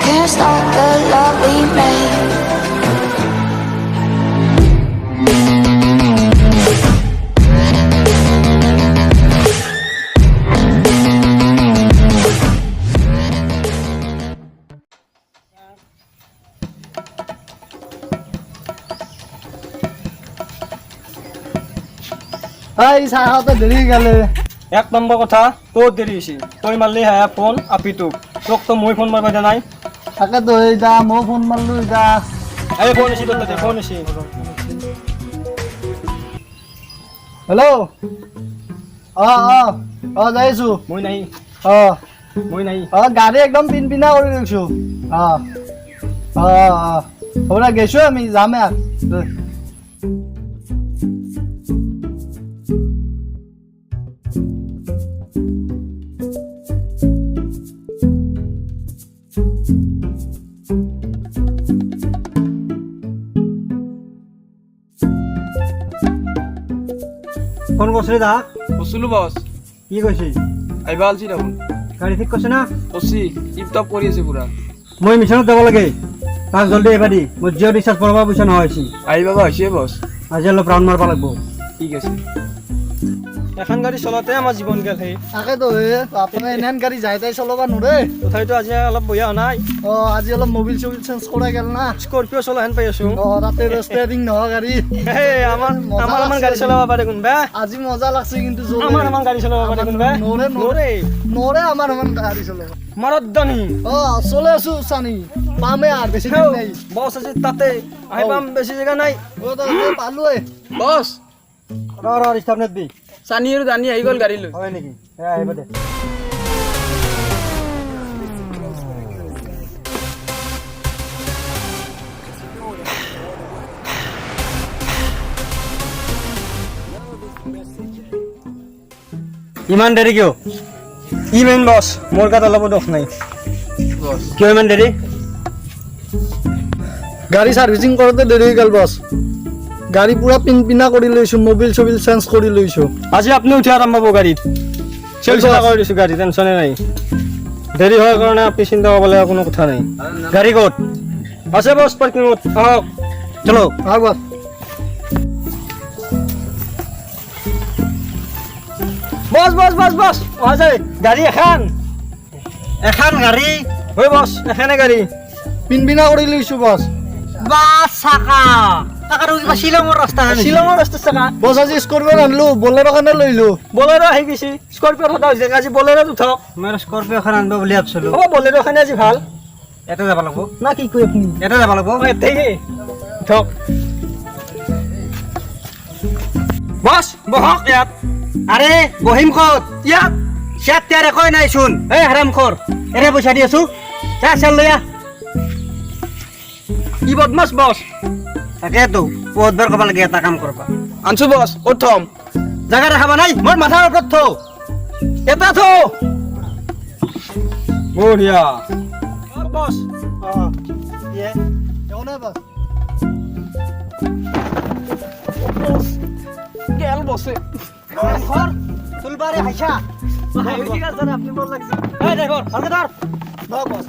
can't stop the love we made. এই চাহাতে দেৰি গেলে এক নম্বৰ কথা তোৰ দেৰি হৈছে তই মাৰলি হা ফোন আপি তোক তো মই ফোন মাৰবা দিয়া নাই তাকেতো এতিয়া মই ফোন মাৰিলো এতিয়া এই ফোন হৈছে তোৰ তাতে ফোন হৈছে হেল্ল' যাইছো মই নাই মই নাই গাড়ী একদম পিনপিনা কৰি লৈছো হ'ব দে গৈছো আমি যামে আৰু ফোন কৰিছিলি দা বস্তুলো বস কি কৈছি আইবা আলছি দেখোন গাড়ী ঠিক কৰিছে না বসি টিপটপ কৰি আছে পুৰা মই মিছনত যাব লাগে তাক জলদি আহিবা দি মই জিঅ' ৰিচাৰ্জ কৰবা পইচা নহয় হৈছে আহি বাবা হৈছে বস আজি অলপ ৰাউণ্ড মাৰবা লাগব ঠিক আছে এখন গাড়ী চলাতে আমাৰ জীৱন গেল সেই তাকেতো আপোনাৰ এনেহেন গাড়ী যাই তাই চলাব নোৱাৰে তথাপিতো আজি অলপ বহিয়া নাই আজি অলপ মোবিল চবিল চেঞ্জ কৰা গেল না স্কৰপিঅ' চলা হেন পাই আছো তাতে ষ্টেৰিং নহয় গাড়ী আমাৰ গাড়ী চলাব পাৰে কোনবা আজি মজা লাগছে কিন্তু আমাৰ গাড়ী চলাব পাৰে কোনবা নৰে আমাৰ গাড়ী চলাব মাৰদ্দানি চলে আছো চানি পামে আৰু বেছি দিন নাই বছ আজি তাতে আহি পাম বেছি জেগা নাই পালোৱে বস ৰিষ্টাৰ্ট নেট দি চানি আৰু দানি আহি গ'ল গাড়ী লৈ হয় নেকি আহিব দে ইমান দেৰি কিয় ইমান বছ মোৰ গাত অলপ দুখ নাই বস কিয় ইমান দেৰি গাড়ী সাৰ্ভিসিং কৰোঁতে দেৰি হৈ গ'ল বছ গাড়ী পুৰা পিনপিনা কৰি লৈছো মোবিল চবিল চেঞ্জ কৰি লৈছো আজি আপুনি উঠি আৰাম পাব গাড়ীত চেল চলা কৰি দিছোঁ গাড়ী টেনশ্যনে নাই দেৰি হোৱাৰ কাৰণে আপুনি চিন্তা কৰিব লগা কোনো কথা নাই গাড়ী ক'ত আছে বছ পাৰ্কিঙত আহক চলো আহ বছ বছ বছ বছ বছ অহা যায় গাড়ী এখন গাড়ী হয় বছ এখানে গাড়ী পিনপিনা কৰি লৈছো বছ বাছ চাকা চাকাটো কিবা শ্বিলঙৰ ৰাস্তা চাকা বছ আজি স্কৰপিঅ' আনিলো বলেৰ' কাৰণে লৈলো বলেৰ' আহি গৈছে স্কৰপিঅ' থকা হৈছে আজি বলেৰ'ত উঠক মই স্কৰপিঅ' এখন আনিব বুলি ভাবিছিলোঁ হ'ব বলেৰ' এখন আজি ভাল ইয়াতে যাব লাগিব না কি কৈ আপুনি ইয়াতে যাব লাগিব ইয়াতে উঠক বছ বহক ইয়াত আৰে বহিম ক'ত ইয়াত চিয়াত তিয়াৰ একোৱে নাই চোন এই হাৰামখোৰ এনে পইচা দি আছো চা চেল লৈ আহ ই বদমাছ বছ তাকেতো বহুতবাৰ ক'ব লাগে এটা কাম কৰবা আনছো বস ক'ত থম জাগা দেখাবা নাই মোৰ মাথাৰ ওপৰত থ এটা থ বঢ়িয়া বছ গেল বসে চুলবাৰে হাইছা আপনি বল লাগছে এই ড্রাইভার ভালকে ধর বস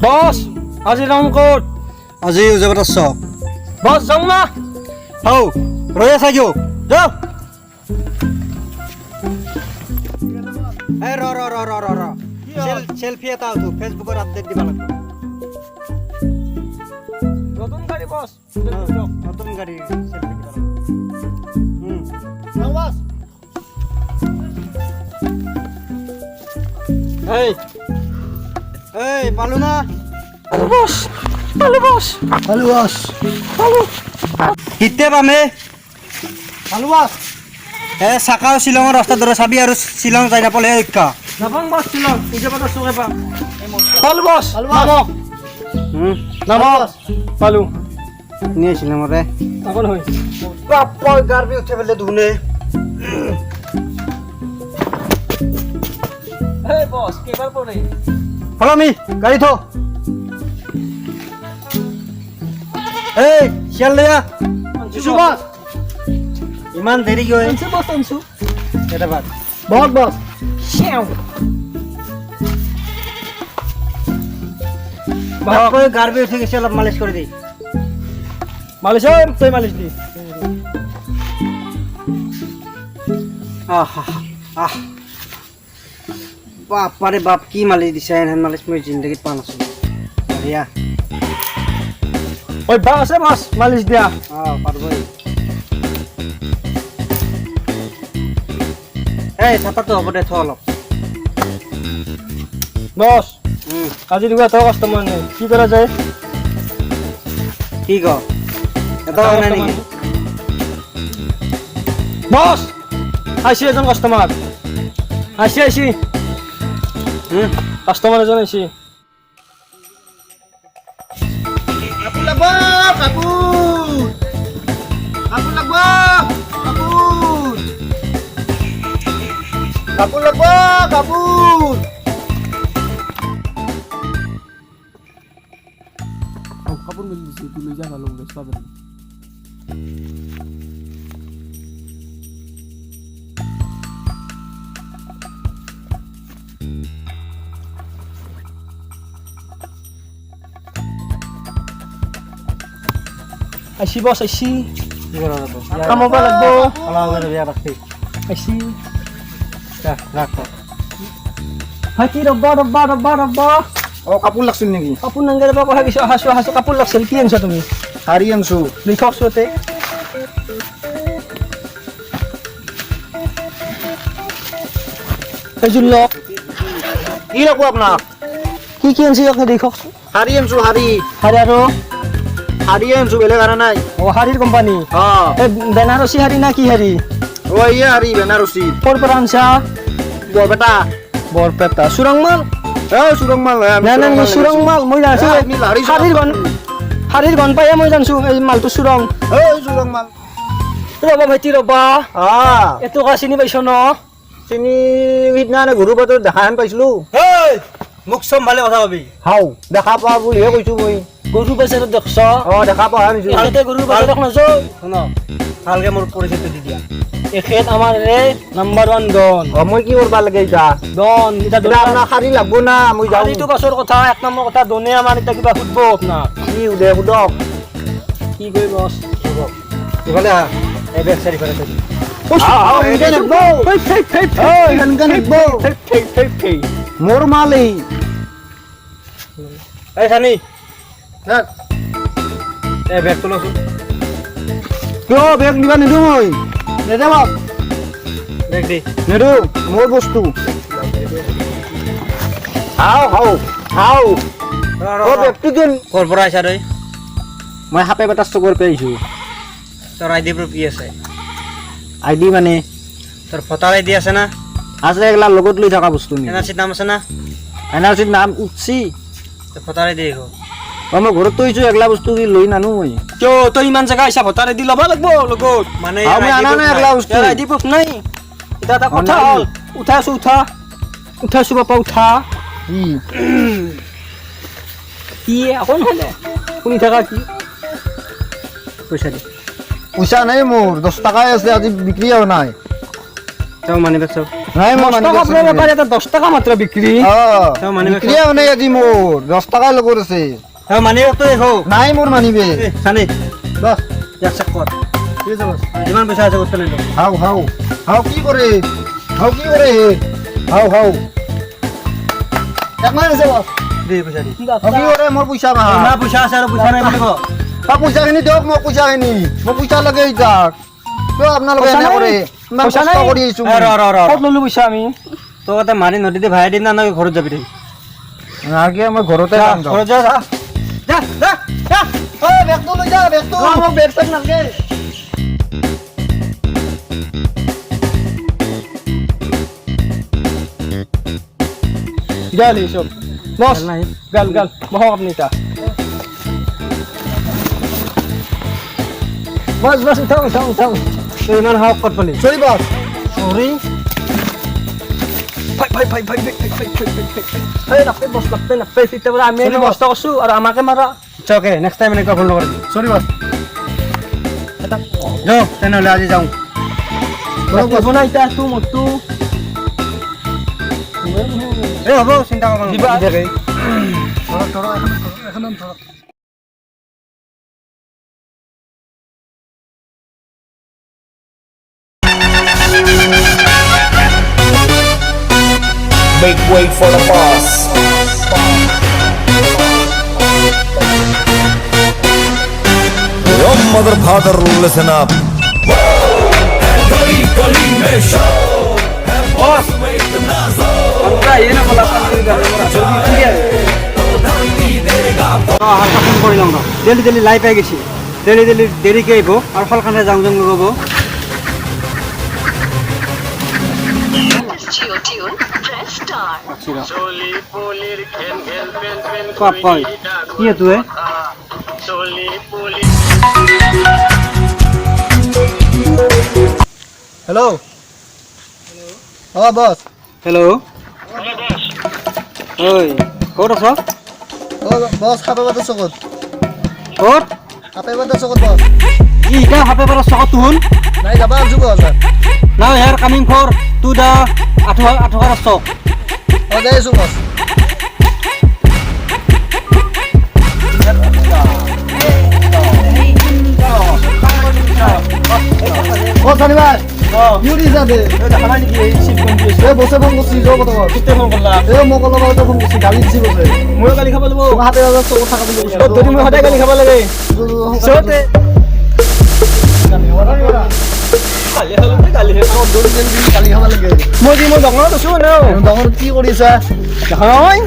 বস আজি রাউন্ড কোড আজি উজাবত আছ বস যাও না হও রয়ে আছা কিয় যাও এই ৰ সেলফি এটা উঠো ফেসবুকৰ আপডেট দিবা লাগিব নতুন গাড়ী বস নতুন গাড়ী সেলফি দিবা লাগিব বছ এই পালু না বস পালু বস পালো বছ কিতে পামে পালো বছ চাকাও শ্বিলঙৰ ৰাস্তা ধৰে চাবি আৰু শ্বিলং যাই নাপালে ঐক্যা নাপাম বস শ্বিলং উজে পাতা চকে পাম পালু বস পালো বছ নামক পালু নিয়ে শ্বিলঙৰে আপন হয় বাপৰ গাৰ্বি উঠে পেলে ধুনে এই বস কেবাৰ পৰে ফলো মি গাড়ি থো এই শিয়াল দিয়া বছ ইমান দেৰি কিয় আনছো বছ আনছো এটা বাদ বহক বছ ভালকৈ গাৰ্বি উঠি গৈছে অলপ মালিচ কৰি দি মালিশ তই মালিশ দি বাপাৰে বাপ কি মালিচ দিছে এনেহেন মালিচ মই জিন্দগীত পোৱা নাছিলোঁ বঢ়িয়া অভ্যাস আছে বছ মালিশ দিয়া পাৰবই এই চাপাটো হ'ব দে থ অলপ বছ আজি দুটা এটাও কাষ্টমাৰ নাই কি কৰা যায় কি ক এটা নাই নেকি বছ আইছি এজন কাষ্টমাৰ আইছি কাষ্টমাৰ এজন আইছি কাপোৰ লাগব কাপোৰ কাপোৰ মেলি দিছে তুই লৈ যা ভালো বেচবা পাৰি আইছি বছ আইছি কি কৰা যাব কামবা লাগব অলপ আগত বিয়া ৰাখি আইছি ৰাখ হাতি ৰব্বা অ কাপোৰ লাগছিল নেকি কাপোৰ নাংগে ৰবা কথা কিছু আহাছো কাপোৰ লাগছিল কি আনছা তুমি শাৰী আনছো লিখকছো তে এইযোৰ লওক কি লাগব আপোনাক কি আনছি আপুনি লিখকছো শাৰী আনছো শাৰী শাৰী আৰু শাৰী আনছো বেলেগ আৰু নাই শাৰীৰ কোম্পানী অ এই বেনাৰসী শাৰী না কি শাৰী অ ইয়ে শাৰী বেনাৰসী ক'ৰ পৰা আনছা বৰপেটা বৰপেটা চুৰংমাল চুৰংমাল নাই চুৰংমাল মই জানছো আমি লাৰি শাৰীৰ গণ পায়ে মই জানছো এই মালটো চুৰং চুৰংমাল ৰবা ভাইটি ৰবা আহ এইটো কা চিনি পাইছ ন চিনি সিদিনা ঘূৰু বাটত দেখা হেন পাইছিলো মোক চম্ভালে কথা কবি হাও দেখা পোৱা বুলিহে কৈছো মই গৰু বেচাৰত দেখছ অ দেখা পোৱা নিছো এখেতে গৰুৰ বেচাৰত নাযাওঁ শুন ভালকে মোৰ পৰিচয়টো দি দিয়া এখেত আমাৰ নাম্বাৰ 1 ডন অ মই কি কৰবা লাগে এতিয়া ডন এটা এতিয়া আপোনাক শাৰী লাগব না মই যাওঁ শাৰীটো পাছৰ কথা এক নম্বৰ কথা ডনে আমাৰ এতিয়া কিবা সুধব আপোনাক কি সুধে সুধক কি কই বছ ইফালে আহ এই বেগ চাৰি ফালে থৈ দি এনেকে নাগব এনেকে নাগব মোৰ মাল এই এই চানি এই বেগটো লচোন কিয় বেগ নিবা নিদো মই নেদে বাপ বেগ দি নেদো মোৰ বস্তু হাও অ বেগটো দিন ক'ৰ পৰা আহিছা তই মই হাপে বেটা ষ্টকৰ পৰা আহিছো তোৰ আইডি প্ৰুফ কি আছে আইডি মানে তোৰ ভোটাৰ আইডি আছে না আছে এগলা লগত লৈ থকা বস্তু নি এনআৰচিত নাম আছে না এনআৰচিত নাম উঠছি তোৰ ভোটাৰ আইডি দেখো অ মই ঘৰত থৈছো এগলা বস্তু কি লৈ নানো মই কিয় তই ইমান জেগা আহিছা ভোটাৰ দি ল'ব লাগব লগত মানে আমি আনা নাই এগলা বস্তু ইয়াৰ আইডি প্ৰুফ নাই এটা এটা কথা নাই। হ'ল উঠাইছো উঠাইছো বাপা উঠা কি আকৌ নহ'লে শুনি থাকা কি পইচা দি পইচা নাই মোৰ 10 টকাই আছে আজি বিক্ৰী হোৱা নাই তেওঁ মানি বেগ চাও নাই মই 10 টকা আপোনাৰ বেপাৰ এটা 10 টকা মাত্ৰ বিক্ৰী তেওঁ মানি বেগ বিক্ৰী হোৱা নাই আজি মোৰ 10 টকাৰ লগত আছে তেওঁ মানি বেগটো দেখো নাই মোৰ মানিবে চানি বাস ইয়াক চেক কৰ যিমান পইচা আছে গোটেই লৈ ল হাও কি কৰে হাও একমাহ আছে বাস দে পইচা দি কি কি কৰে মোৰ পইচা মাহা না পইচা আছে আৰু পইচা নাই বুলি ক পইচাখিনি দিয়ক মোক পইচাখিনি মোক পইচা লাগে যাক কিয় আপোনালোকে পইচা এনে নাই? কৰে ইমান পইচা কষ্ট নাই? কৰি আহিছো ৰ ৰ ৰ ক'ত ল'লো পইচা আমি তোক এটা মানি নদীতে ভাই দিম না নহয় ঘৰত যাবি তই আগে মই ঘৰতে যাম ঘৰত যা বেগটো লৈ যা বেগটো মোক বেগ চেগ নালাগে গাল এইসব বস গাল বহক আপনি এটা বস উঠাও তই ইমান সাহস ক'ত পালি চৰি বাস চৰি ভাই নাপে বস নাপে ফিরতে বলে আমি চলি বস। কষ্ট করছু আর আমাকে মারা ওকে নেক্সট টাইম এনেকুৱা ভুল নকৰিবি সরি বস যো তেনেহ'লে আজি যাওঁ বনা ইতা তো মতো এই হ'ব চিন্তা কৰিব দিবা। নালাগে এখন ধরো Make way for the boss. Your mother, father, listen up. Phone কৰি লওঁ ডেইলি ডেইলি লাই পাই গৈছে ডেইলি ডেইলি দেৰিকৈ আহিব আৰু ফলখানে যাওঁ যাওঁ লগাব Your tune, press star. পাপ কয় কি এইটো হ্যালো বস হেল্ল' ঐ ক'ত আছ বস খাপে বাদা চকত ক'ত খাপে বাদা চকত বস কি ইটা হাপে পাৰ চকত তুহুন নাই যাবা আছো boss now here coming for to the আঠুৱাৰ চক যাই আছো বস ও শনিবার ইউরি যাবে বসে ফোন করছি যাও কত মই কল ফোন করছি গালি দিছি বসে ময়ো গালি খাব লাগিব হাতে চকত থাকা বুলি কৈছে যদি মই সদায় গালি খাব লাগে চতে গালি খাব লাগে মই কি মই জংঘলত আছো ন ডাঙৰ কি কৰিছা হয়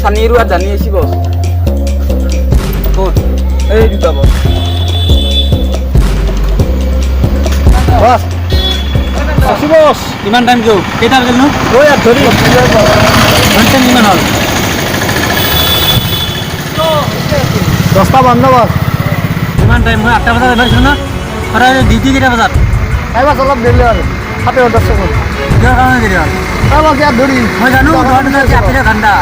সানিৰো জানি আছি বস ক'ত এই দুটা বস বস আছো বছ কিমান টাইম যাওঁ কেইটা বাজিল নো ঐ ইয়াত ধৰি ঘণ্টা কিমান হ'ল 10টা বন্ধ বস কিমান টাইম মই 8টা বজাত আহিছিলোঁ ন সদায় ডিউটি কেইটা বজাত খাইবা অলপ দেৰি আৰু হাতে বাদা চকত কিহৰ কাৰণে দেৰি হ'ল অলপ ইয়াত ধৰি মই জানো ঘৰটো যে ৰাতিৰে ঘণ্টা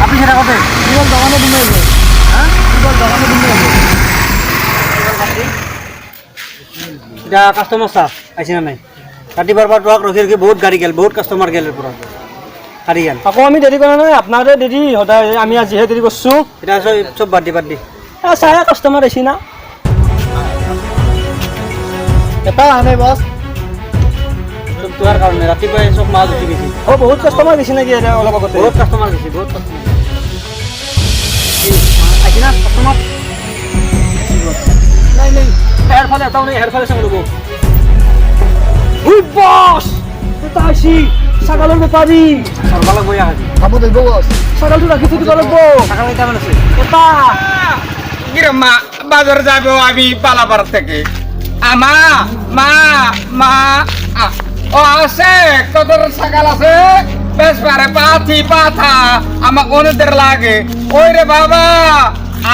আপুনি সেটা ক'তে কিমান দোকানে দিনে আছে কিমান দোকানে দিনে আছে এতিয়া কাষ্টমাৰ চা আহিছে না নাই ৰাতিপুৱাৰ পৰা ট্ৰাক ৰখি ৰখি বহুত গাড়ী গেল বহুত কাষ্টমাৰ গেল পৰা গাড়ী গেল আকৌ আমি দেৰি কৰা নাই আপোনাৰে দেৰি সদায় আমি আজিহে দেৰি কৰিছো এতিয়া চব বাদ দি চাহে কাষ্টমাৰ আহিছি না এটা আনে বস চব তোহাৰ কাৰণে ৰাতিপুৱাই চব মাছ উঠি গৈছে অ বহুত কাষ্টমাৰ গৈছে নেকি এতিয়া অলপ আগতে বহুত কাষ্টমাৰ গৈছে বহুত কাষ্টমাৰ আহিছে না কাষ্টমাৰ নাই নাই হেৰ ফালে এটাও নাই হেৰ ফালে চাব ল'ব উই বস এটা আহিছি ছাগালৰ বেপাৰী চৰবা লাগব ইয়াত খাব দিব বস ছাগালটো ৰাখি থৈ দিব লাগিব টাকা কেইটামান আছে এটা মা বাজার যাবো আমি পালাপাড়া থেকে আমা মা মা ও আছে কত সকাল আছে বেশ পারে পাথা আমাকে অনেকদের লাগে ওই রে বাবা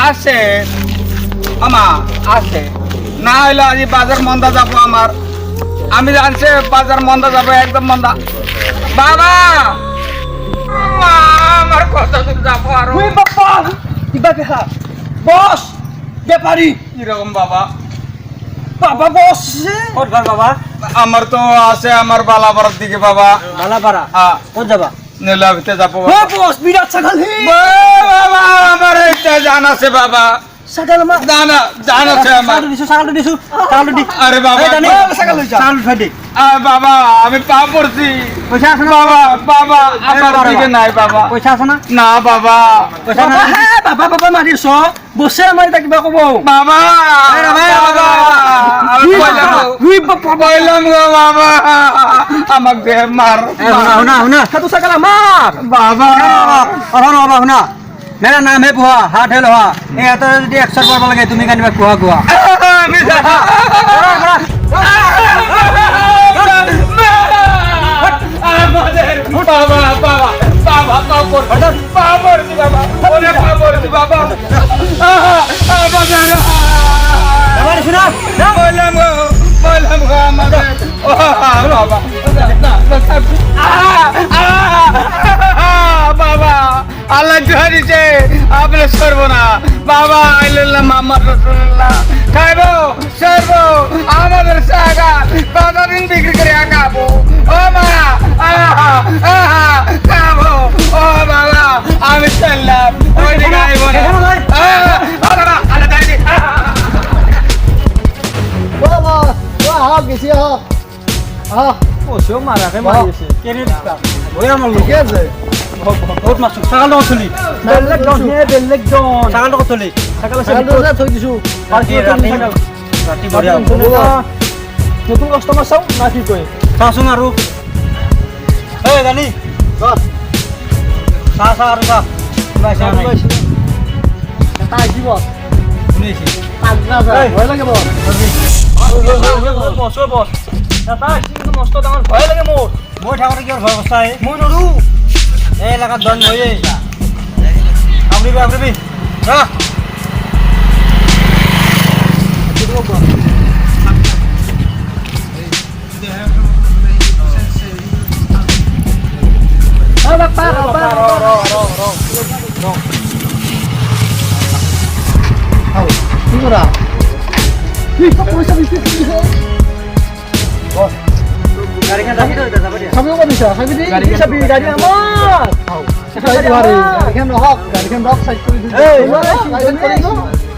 আসে আমা আসে না হইলে আজ বাজার মন্দা যাবো আমি জানছে বাজার মন্দা যাবো একদম মন্দা বাবা মা, আমার কত দূর যাবো আর উই বাবা কিবা দেখা বস বেপাৰী কিৰকম বাবা বাবা বস ক'ত ঘৰ বাবা আমাৰ তো আছে আমাৰ বালাপাড়াৰ দিকে বাবা বালাপাৰা হ্যাঁ ক'ত যাবা নীলাভিতে যাবো ও বস বিরাট ছাগল হে বাবা আমার একটা জান আছে বাবা ছাগল মা জান আছে আমার ছাগলটো দিছো ছাগলটো দি আরে বাবা ছাগল উঠাই দি বাবা আমি পা পড়ছি পইচা আছে না বাবা বাবা আমার দিকে নাই বাবা পইচা আছে না না বাবা পইচা বাবা হে বাবা বাবা মাৰিছ বসে আমাৰ এটা কিবা ক'ব বাবা বাবা আমি কইলাম গো বাবা আমাকে মার শুনা সেইটো ছাগল আমাৰ বাবা শুনা मेरा नाम है पुहा हाथ है लोहा ये तो যদি 100 পড়ব লাগে তুমি কানিবা কুহা কুহা আমি আমাদের বাবা বাবা বাবা কাপড় বাবার দি বাবা ওরে বাবার দি বাবা আমাদের এবারে শুনা বললাম গো আমাদের ও বাবা বাবা আল্লাহ জোহা দিছে আপনার সরবো না বাবা আইল্লাহ মোহাম্মদ রাসূলুল্লাহ খাইবো সরবো আমাদের সাগাল কতদিন বিক্রি করে খাবো ও মা আহা আহা খাবো ও বাবা আমি চললাম ওই দিকে আইবো না বাবা আল্লাহ দাঁড়িয়ে বাবা আহ গেছি আহ ও সব মারাকে মারিছে কেনে দিতা ওই আমার লোক ঠিক আছে বহুত মাছ ছাগল তো চলি বেলেগ জন হে বেলেগ জন ছাগল তো চলি ছাগল সাইকেলটা থৈ দিছো আর কি রাতি বড়িয়া নতুন কাস্টমার চাও না কি কয় চাচোন আৰু এই গানি চা আৰু চা এটা আহিব শুনিছি পাগলা যায় ভয় লাগে বৰ বছ বছ এটা কিন্তু মস্ত ডাঙৰ ভয় লাগে মোৰ মই থাকোঁতে কিয় ভয় বস্তাই মই নৰো এই এলেকাত দন হয়ে আবরিবি রা কি করা গাড়িখান রাখি তো যাবি সাবিও কো দিছা সাবি দি গাড়ি চাবি গাড়ি আমার গাড়িখান রক সাইড করে দিছো এই গাড়িখান করে দিছো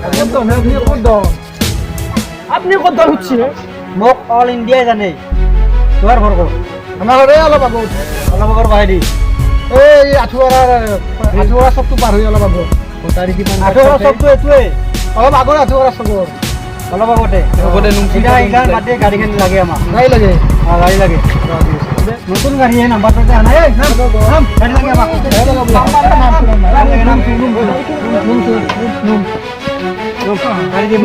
গাড়িখান তো না নিয়ে কত দাও আপনি কত হচ্ছে মোক অল ইন্ডিয়া জানে তোর ভরক আমার রে অলপ আগত অলপ আগর বাইরে এই আঠুয়ারা সব তো পার হই অলপ আগত তারিখি মান আঠোরা সব তো এতুয়ে অলপ আগত আঠুয়ারা সব অলপ আগতে এটা এটা বাদে গাড়িখান লাগে আমার নাই লাগে গাড়ি লাগে নতুন গাড়ি হে নাম্বার তো আনা এই নাম গাড়ি লাগে আমার গাড়ি দিব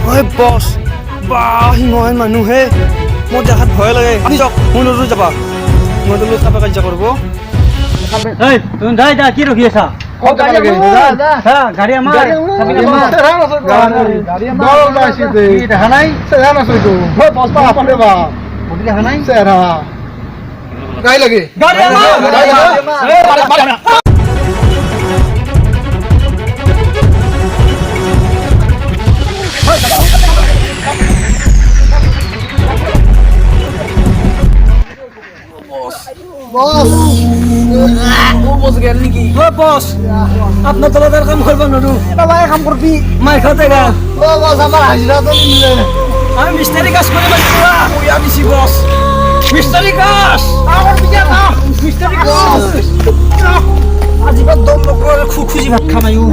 ওই বস বাহ ইমান মানুহে মোৰ দেখাত ভয় লাগে আমি যাওক মই নৰো যাবা মই তো লোক কাপে কাৰ্য কৰিব এই তুমি যাই যা কি রকি আছা হ্যাঁ গাড়ি আমার গাড়ি আমার দেখা নাই দেখা না সইতো বস পা আপন দেবা বডি দেখা নাই সেরা গাই লাগে গাড়ি আমার বস বস আপনার তলাদার কাম করবো নরু বাবা কাম করবি মাই খাতে গা ও বস আমার হাজিরা তো মিলে আমি মিস্ত্রি কাজ করে বাঁচি ওই আমিছি বস মিস্ত্রি কাজ আমার বিয়া না মিস্ত্রি কাজ আজিবা দম নকরে খুজি ভাত খামাইও